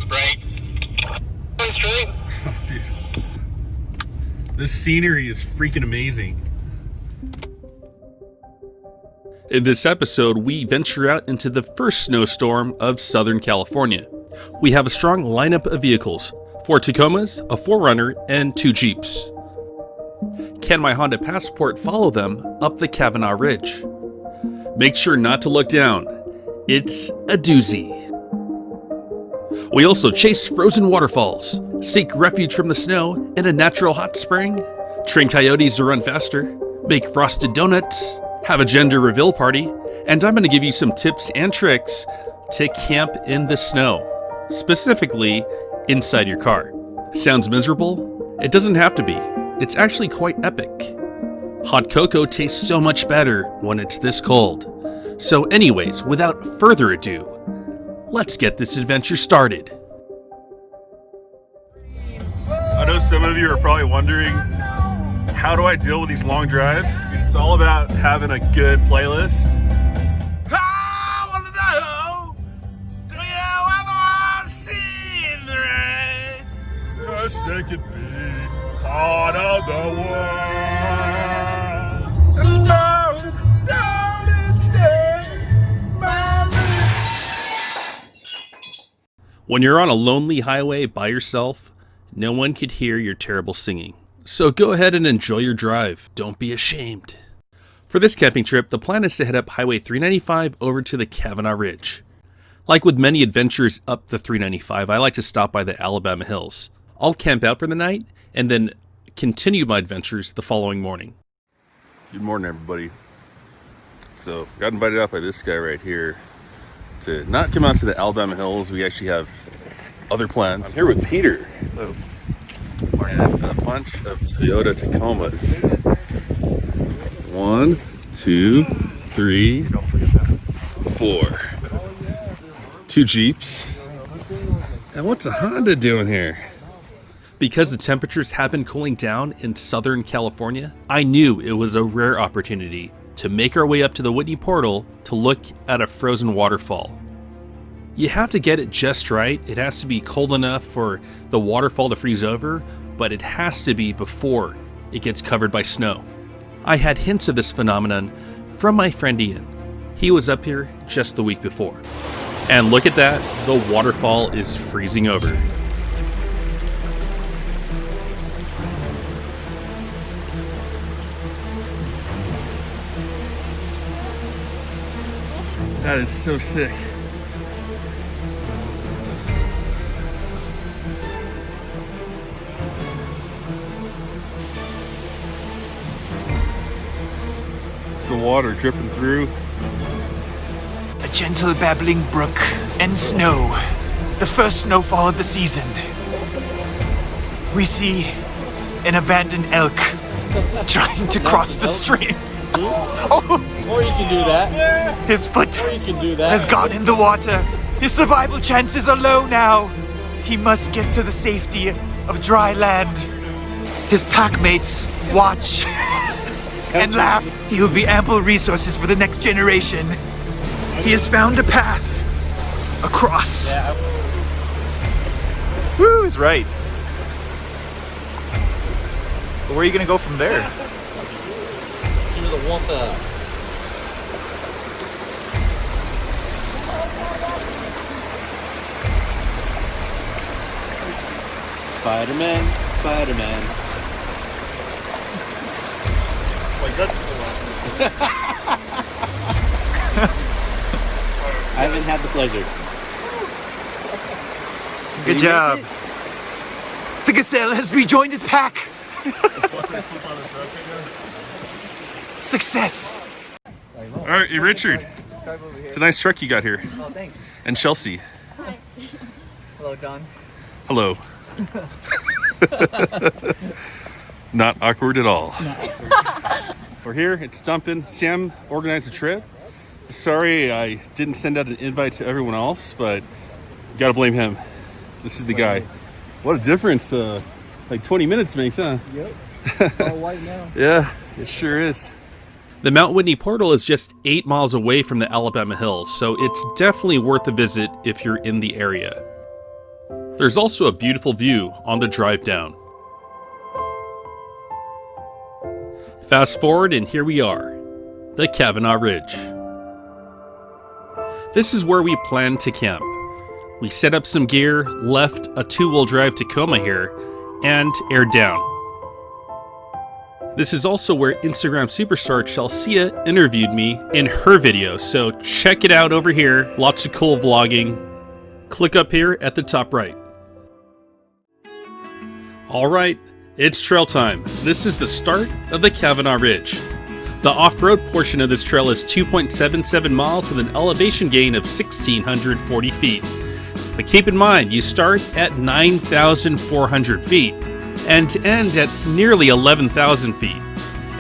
Right. Straight. Dude. This scenery is freaking amazing. In this episode, we venture out into the first snowstorm of Southern California. We have a strong lineup of vehicles, 4 Tacomas, a 4Runner, and 2 Jeeps. Can my Honda Passport follow them up the Kavanagh Ridge? Make sure not to look down. It's a doozy. We also chase frozen waterfalls, seek refuge from the snow in a natural hot spring, train coyotes to run faster, make frosted donuts, have a gender reveal party, and I'm going to give you some tips and tricks to camp in the snow, specifically inside your car. Sounds miserable? It doesn't have to be. It's actually quite epic. Hot cocoa tastes so much better when it's this cold. So anyways, without further ado, let's get this adventure started. I know some of you are probably wondering, how do I deal with these long drives? It's all about having a good playlist. I wanna know, do you ever see the rain? Yes, they could be part of the world. So don't stay by me. When you're on a lonely highway by yourself, no one could hear your terrible singing. So go ahead and enjoy your drive. Don't be ashamed. For this camping trip, the plan is to head up Highway 395 over to the Kavanagh Ridge. Like with many adventures up the 395, I like to stop by the Alabama Hills. I'll camp out for the night and then continue my adventures the following morning. Good morning, everybody. So, got invited out by this guy right here to not come out to the Alabama Hills. We actually have other plans. I'm here with Peter. Hello. And a bunch of Toyota Tacomas. 1, 2, 3, 4. 2 Jeeps. And what's a Honda doing here? Because the temperatures have been cooling down in Southern California, I knew it was a rare opportunity to make our way up to the Whitney portal to look at a frozen waterfall. You have to get it just right. It has to be cold enough for the waterfall to freeze over, but it has to be before it gets covered by snow. I had hints of this phenomenon from my friend Ian. He was up here just the week before. And look at that, the waterfall is freezing over. That is so sick. It's the water dripping through. A gentle babbling brook and snow. The first snowfall of the season. We see an abandoned elk trying to cross the stream. Oh. Or you can do that. His foot Or you can do that. has gone in the water. His survival chances are low now. He must get to the safety of dry land. His pack mates watch and laugh. He'll be ample resources for the next generation. He has found a path across. Yeah. Woo is right. But where are you gonna go from there? Into the water. Spider-Man, Spider-Man. Like that's I haven't had the pleasure. Good job. The gazelle has rejoined his pack. Success. all right, hey, Richard. It's a nice truck you got here. Oh, thanks. And Chelsea. Hi. Hello, Don. Hello. Not awkward at all. We're here, it's dumping. Sam organized a trip. Sorry I didn't send out an invite to everyone else, but you gotta blame him. This is the guy. What a difference like 20 minutes makes, huh? Yep. It's all white now. Yeah, it sure is. The Mount Whitney portal is just 8 miles away from the Alabama Hills, so it's definitely worth a visit if you're in the area. There's also a beautiful view on the drive down. Fast forward and here we are, the Kavanagh Ridge. This is where we planned to camp. We set up some gear, left a 2-wheel drive Tacoma here, and aired down. This is also where Instagram superstar Chelsea interviewed me in her video, so check it out over here. Lots of cool vlogging. Click up here at the top right. Alright, it's trail time. This is the start of the Kavanagh Ridge. The off-road portion of this trail is 2.77 miles with an elevation gain of 1,640 feet. But keep in mind, you start at 9,400 feet and end at nearly 11,000 feet.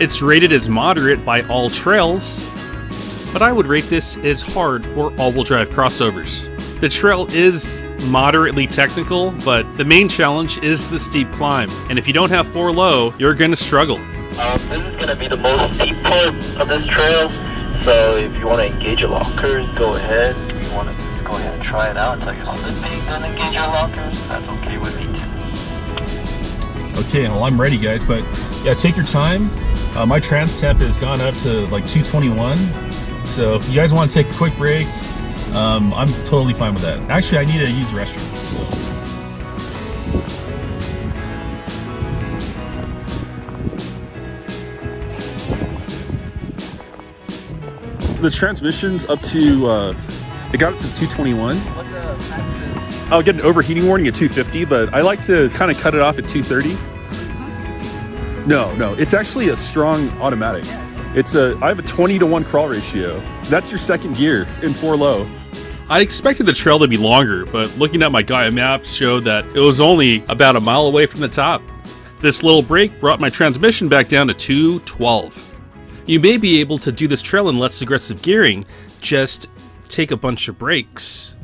It's rated as moderate by all trails, but I would rate this as hard for all-wheel drive crossovers. The trail is moderately technical, but the main challenge is the steep climb, and if you don't have 4-low, you're going to struggle. This is going to be the most steep part of this trail, so if you want to engage your lockers, go ahead. If you want to go ahead and try it out until you're on this peak, then engage your lockers. That's okay with me too. Okay, well I'm ready guys, but yeah, take your time. My trans temp has gone up to like 221, so if you guys want to take a quick break, I'm totally fine with that. Actually, I need to use the restroom. So. The transmission's up to, it got up to 221. What's the max? I'll get an overheating warning at 250, but I like to kind of cut it off at 230. No, it's actually a strong automatic. I have a 20-to-1 crawl ratio. That's your second gear in 4-low. I expected the trail to be longer, but looking at my Gaia maps showed that it was only about a mile away from the top. This little break brought my transmission back down to 212. You may be able to do this trail in less aggressive gearing, just take a bunch of breaks.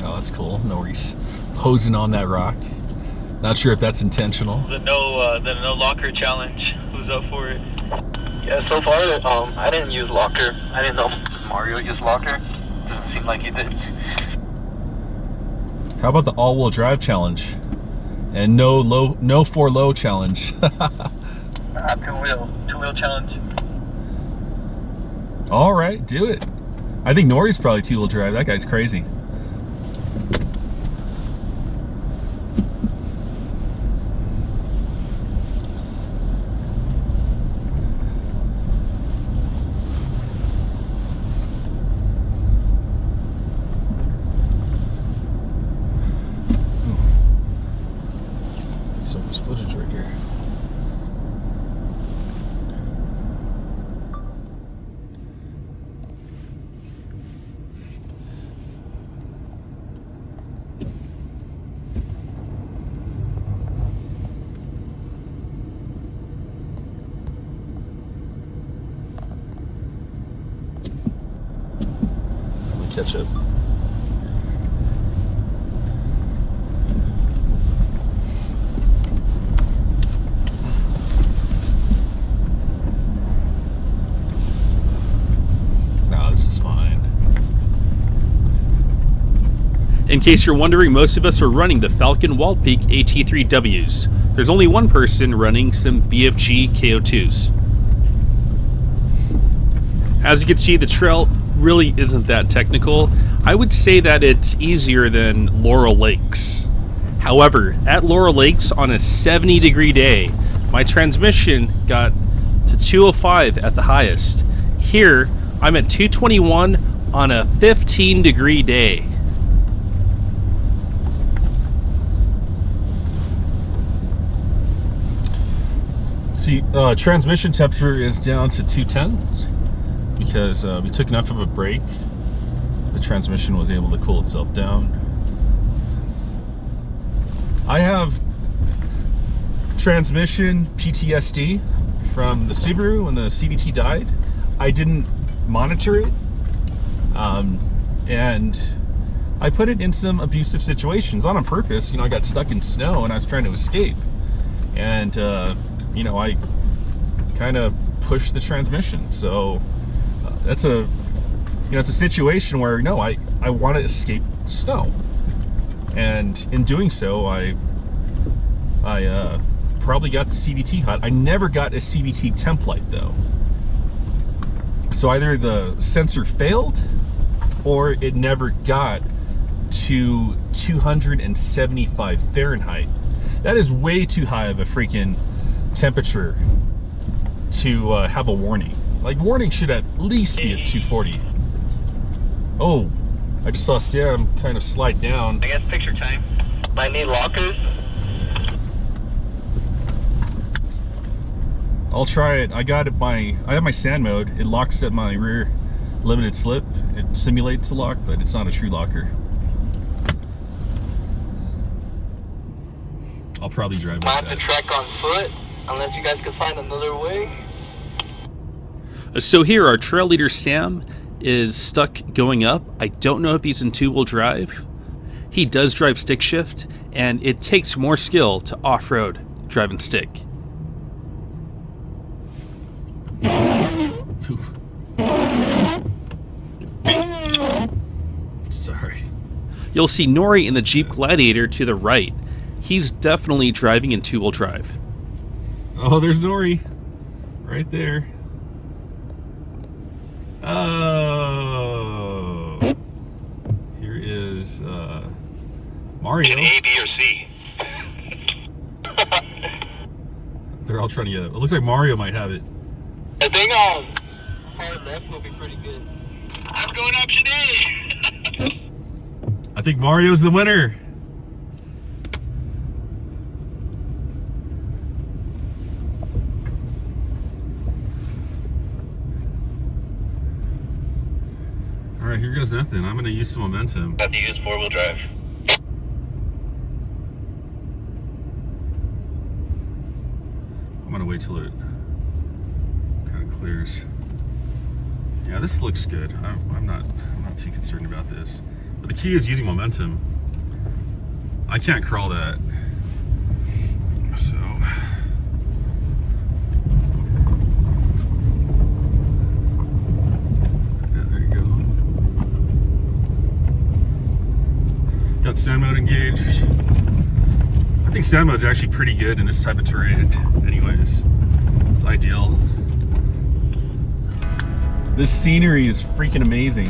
Oh, that's cool. Norie's posing on that rock. Not sure if that's intentional. The no locker challenge. Who's up for it? Yeah, so far, I didn't use locker. I didn't know Mario used locker. Doesn't seem like he did. How about the all-wheel drive challenge? And no 4-low challenge. Two-wheel challenge. All right, do it. I think Norie's probably 2-wheel drive. That guy's crazy. So much footage right here. Let me catch up. In case you're wondering, most of us are running the Falcon Wald Peak AT3Ws. There's only one person running some BFG KO2s. As you can see, the trail really isn't that technical. I would say that it's easier than Laurel Lakes. However, at Laurel Lakes on a 70-degree day, my transmission got to 205 at the highest. Here, I'm at 221 on a 15-degree day. See, transmission temperature is down to 210 because we took enough of a break. The transmission was able to cool itself down. I have transmission PTSD from the Subaru when the CVT died. I didn't monitor it, and I put it in some abusive situations on purpose. You know, I got stuck in snow and I was trying to escape, and you know, I kind of pushed the transmission. So that's a you know, it's a situation where no, I want to escape snow, and in doing so, I probably got the CVT hut. I never got a CVT template though, so either the sensor failed or it never got to 275 Fahrenheit. That is way too high of a freaking temperature to have a warning. Like, warning should at least be at 240. Oh, I just saw Sam kind of slide down. I guess picture time. I need lockers. I'll try it. I have my sand mode. It locks at my rear limited slip. It simulates a lock, but it's not a true locker. I'll probably drive I like have to that. trek on foot, unless you guys can find another way. So here, our trail leader Sam is stuck going up. I don't know if he's in two-wheel drive. He does drive stick shift, and it takes more skill to off-road driving stick. Sorry. You'll see Nori in the Jeep Gladiator to the right. He's definitely driving in two-wheel drive. Oh, there's Nori. Right there. Oh. Here is Mario. A, B, or C. They're all trying to get it. It looks like Mario might have it. I think hard left will be pretty good. I'm going up today. I think Mario's the winner. All right, here goes nothing. I'm going to use some momentum. Have to use 4-wheel drive. I'm going to wait till it kind of clears. Yeah, this looks good. I'm not too concerned about this. But the key is using momentum. I can't crawl that. So yeah, there you go. Got sand mode engaged. I think sand mode's actually pretty good in this type of terrain anyways. It's ideal. This scenery is freaking amazing.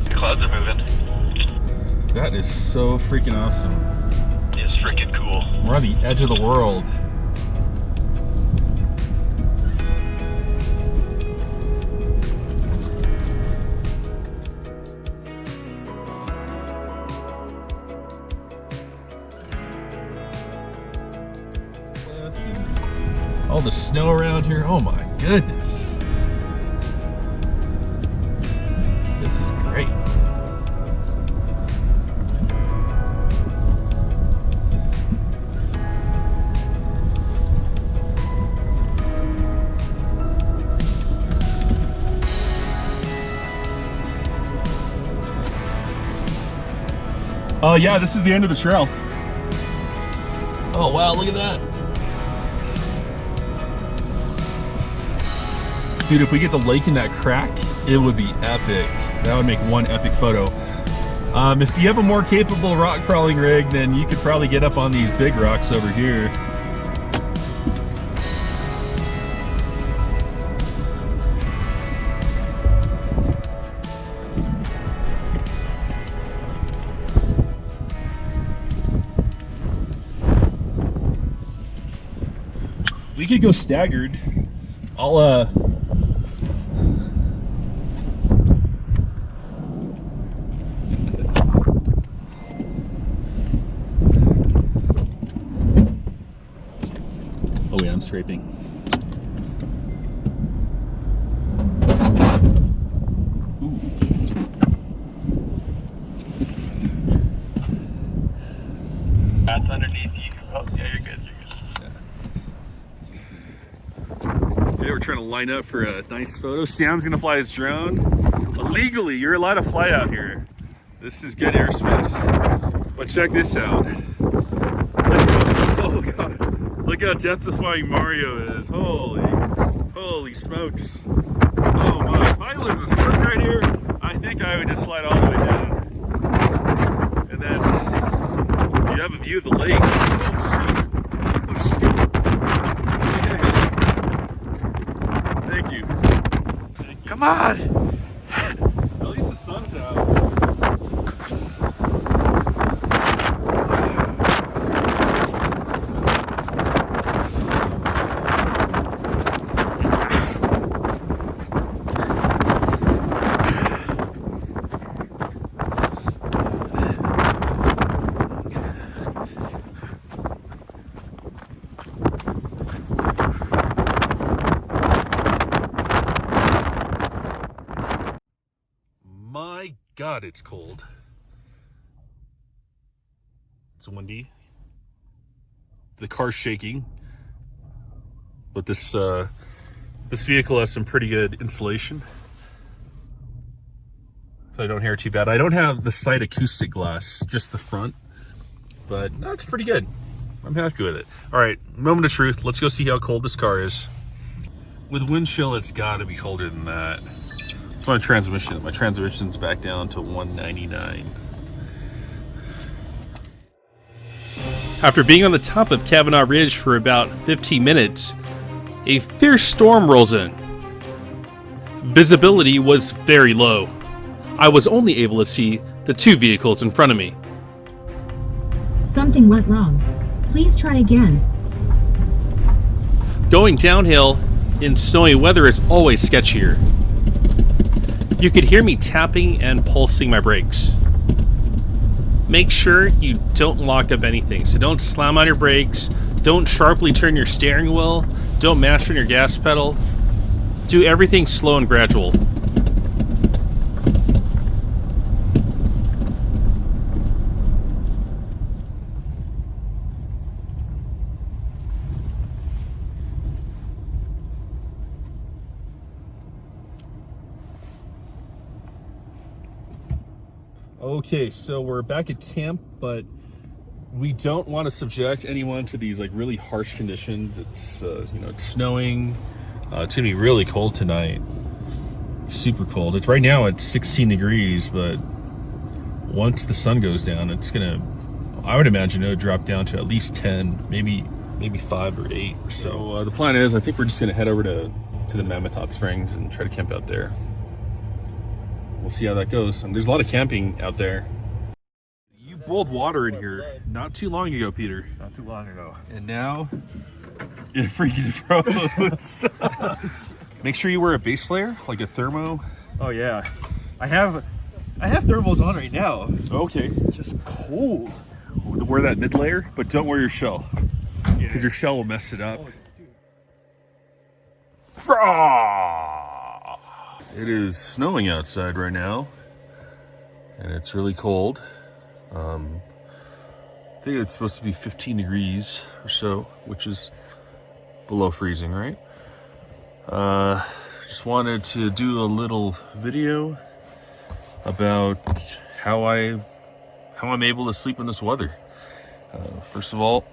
The clouds are moving. That is so freaking awesome. It's freaking cool. We're on the edge of the world. All the snow around here. Oh my goodness. This is great. Oh yeah, this is the end of the trail. Oh wow, look at that. Dude, if we get the lake in that crack, it would be epic. That would make one epic photo. If you have a more capable rock crawling rig, then you could probably get up on these big rocks over here. We could go staggered. I'll oh wait, I'm scraping. That's underneath you. Oh, yeah, you're good. Today we're trying to line up for a nice photo. Sam's gonna fly his drone. Illegally, you're allowed to fly out here. This is good airspace. But check this out. Look Look how death-defying Mario is. Holy smokes. Oh my, if I was a slip right here, I think I would just slide all the way down. And then you have a view of the lake. Oh shoot. Thank you. Come on! At least the sun's out. My God, it's cold. It's windy. The car's shaking. But this vehicle has some pretty good insulation, so I don't hear too bad. I don't have the side acoustic glass, just the front, but that's pretty good. I'm happy with it. All right, moment of truth. Let's go see how cold this car is. With wind chill, it's got to be colder than that. It's my transmission. My transmission's back down to 199. After being on the top of Kavanagh Ridge for about 15 minutes, a fierce storm rolls in. Visibility was very low. I was only able to see the two vehicles in front of me. Something went wrong. Please try again. Going downhill in snowy weather is always sketchier. You could hear me tapping and pulsing my brakes. Make sure you don't lock up anything. So don't slam on your brakes, don't sharply turn your steering wheel, don't mash on your gas pedal. Do everything slow and gradual. Okay, so we're back at camp, but we don't want to subject anyone to these like really harsh conditions. It's it's snowing. It's gonna be really cold tonight. Super cold. It's right now it's 16 degrees, but once the sun goes down, it's gonna, I would imagine, it'll drop down to at least 10, maybe 5 or 8 or so. So the plan is, I think we're just gonna head over to the Mammoth Hot Springs and try to camp out there. We'll see how that goes. And there's a lot of camping out there. You boiled water in here not too long ago, Peter. Not too long ago. And now it freaking froze. Make sure you wear a base layer, like a thermo. Oh yeah. I have thermals on right now. Okay. It's just cold. Wear that mid layer, but don't wear your shell, because your shell will mess it up. It is snowing outside right now, and it's really cold. I think it's supposed to be 15 degrees or so, which is below freezing, right? Just wanted to do a little video about how I'm able to sleep in this weather. First of all,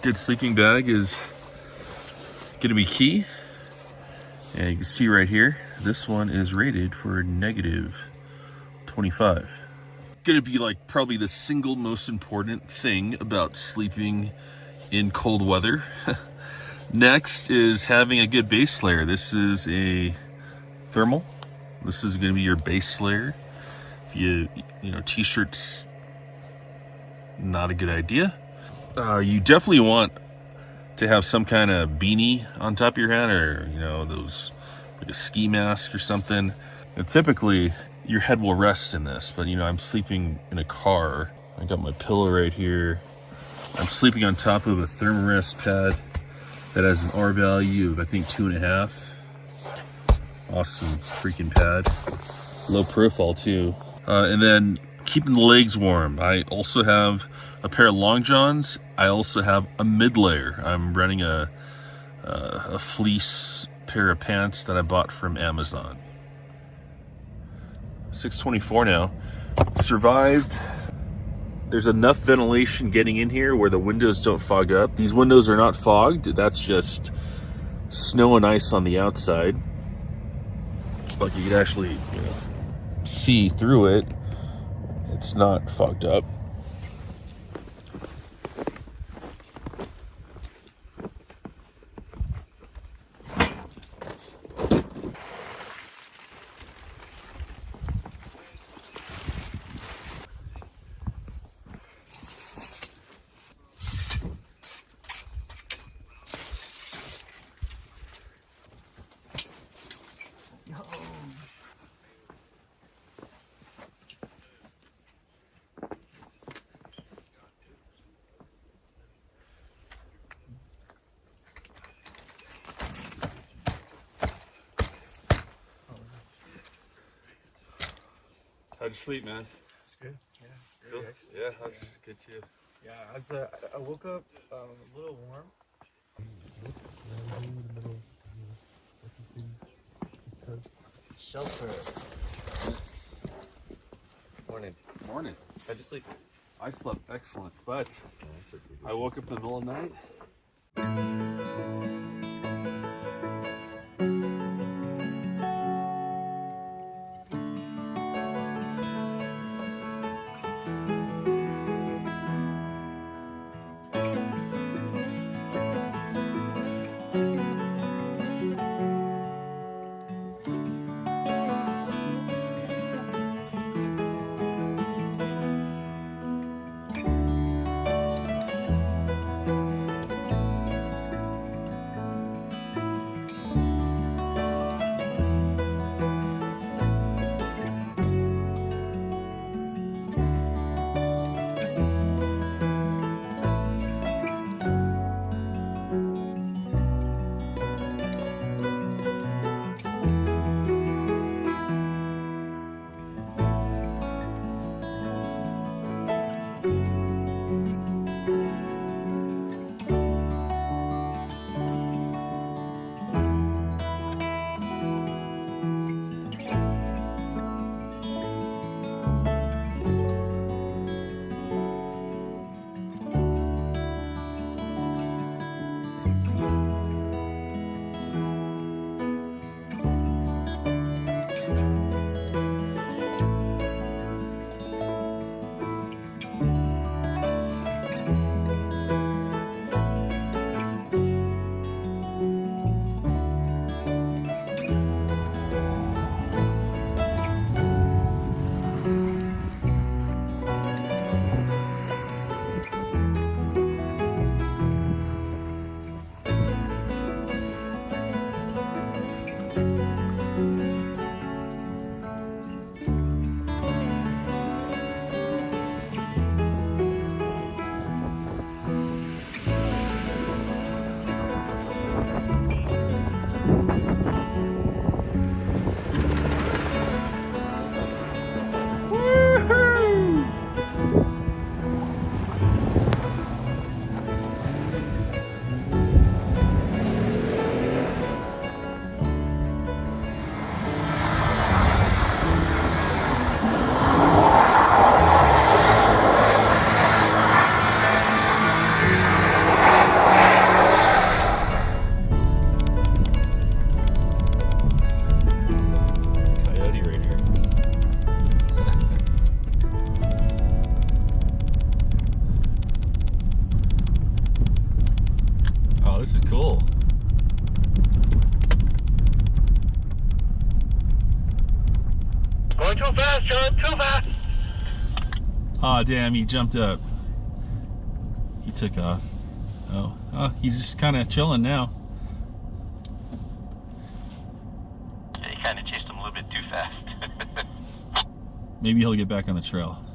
good sleeping bag is gonna be key. And you can see right here, this one is rated for -25. Gonna be like probably the single most important thing about sleeping in cold weather. Next is having a good base layer. This is a thermal. This is gonna be your base layer. If you t-shirts, not a good idea. You definitely want to have some kind of beanie on top of your head, or those, like a ski mask or something. And typically your head will rest in this, but I'm sleeping in a car. I got my pillow right here. I'm sleeping on top of a thermarest pad that has an R value of I think 2.5. Awesome freaking pad. Low profile too. And then keeping the legs warm. I also have a pair of long johns. I also have a mid layer. I'm running a fleece pair of pants that I bought from Amazon. 6:24 now. Survived there's enough ventilation getting in here where the windows don't fog up. These windows are not fogged. That's just snow and ice on the outside. Like you can actually see through it. It's not fogged up. How'd you sleep, man? It's good. Yeah. Cool. Yeah, that's good too. Yeah. I woke up a little warm. Shelter. Morning. Morning. How'd you sleep? I slept excellent, but I woke up in the middle of the night. This is cool. Going too fast, John, too fast. Aw, damn, he jumped up. He took off. Oh, he's just kind of chilling now. Yeah, you kind of chased him a little bit too fast. Maybe he'll get back on the trail.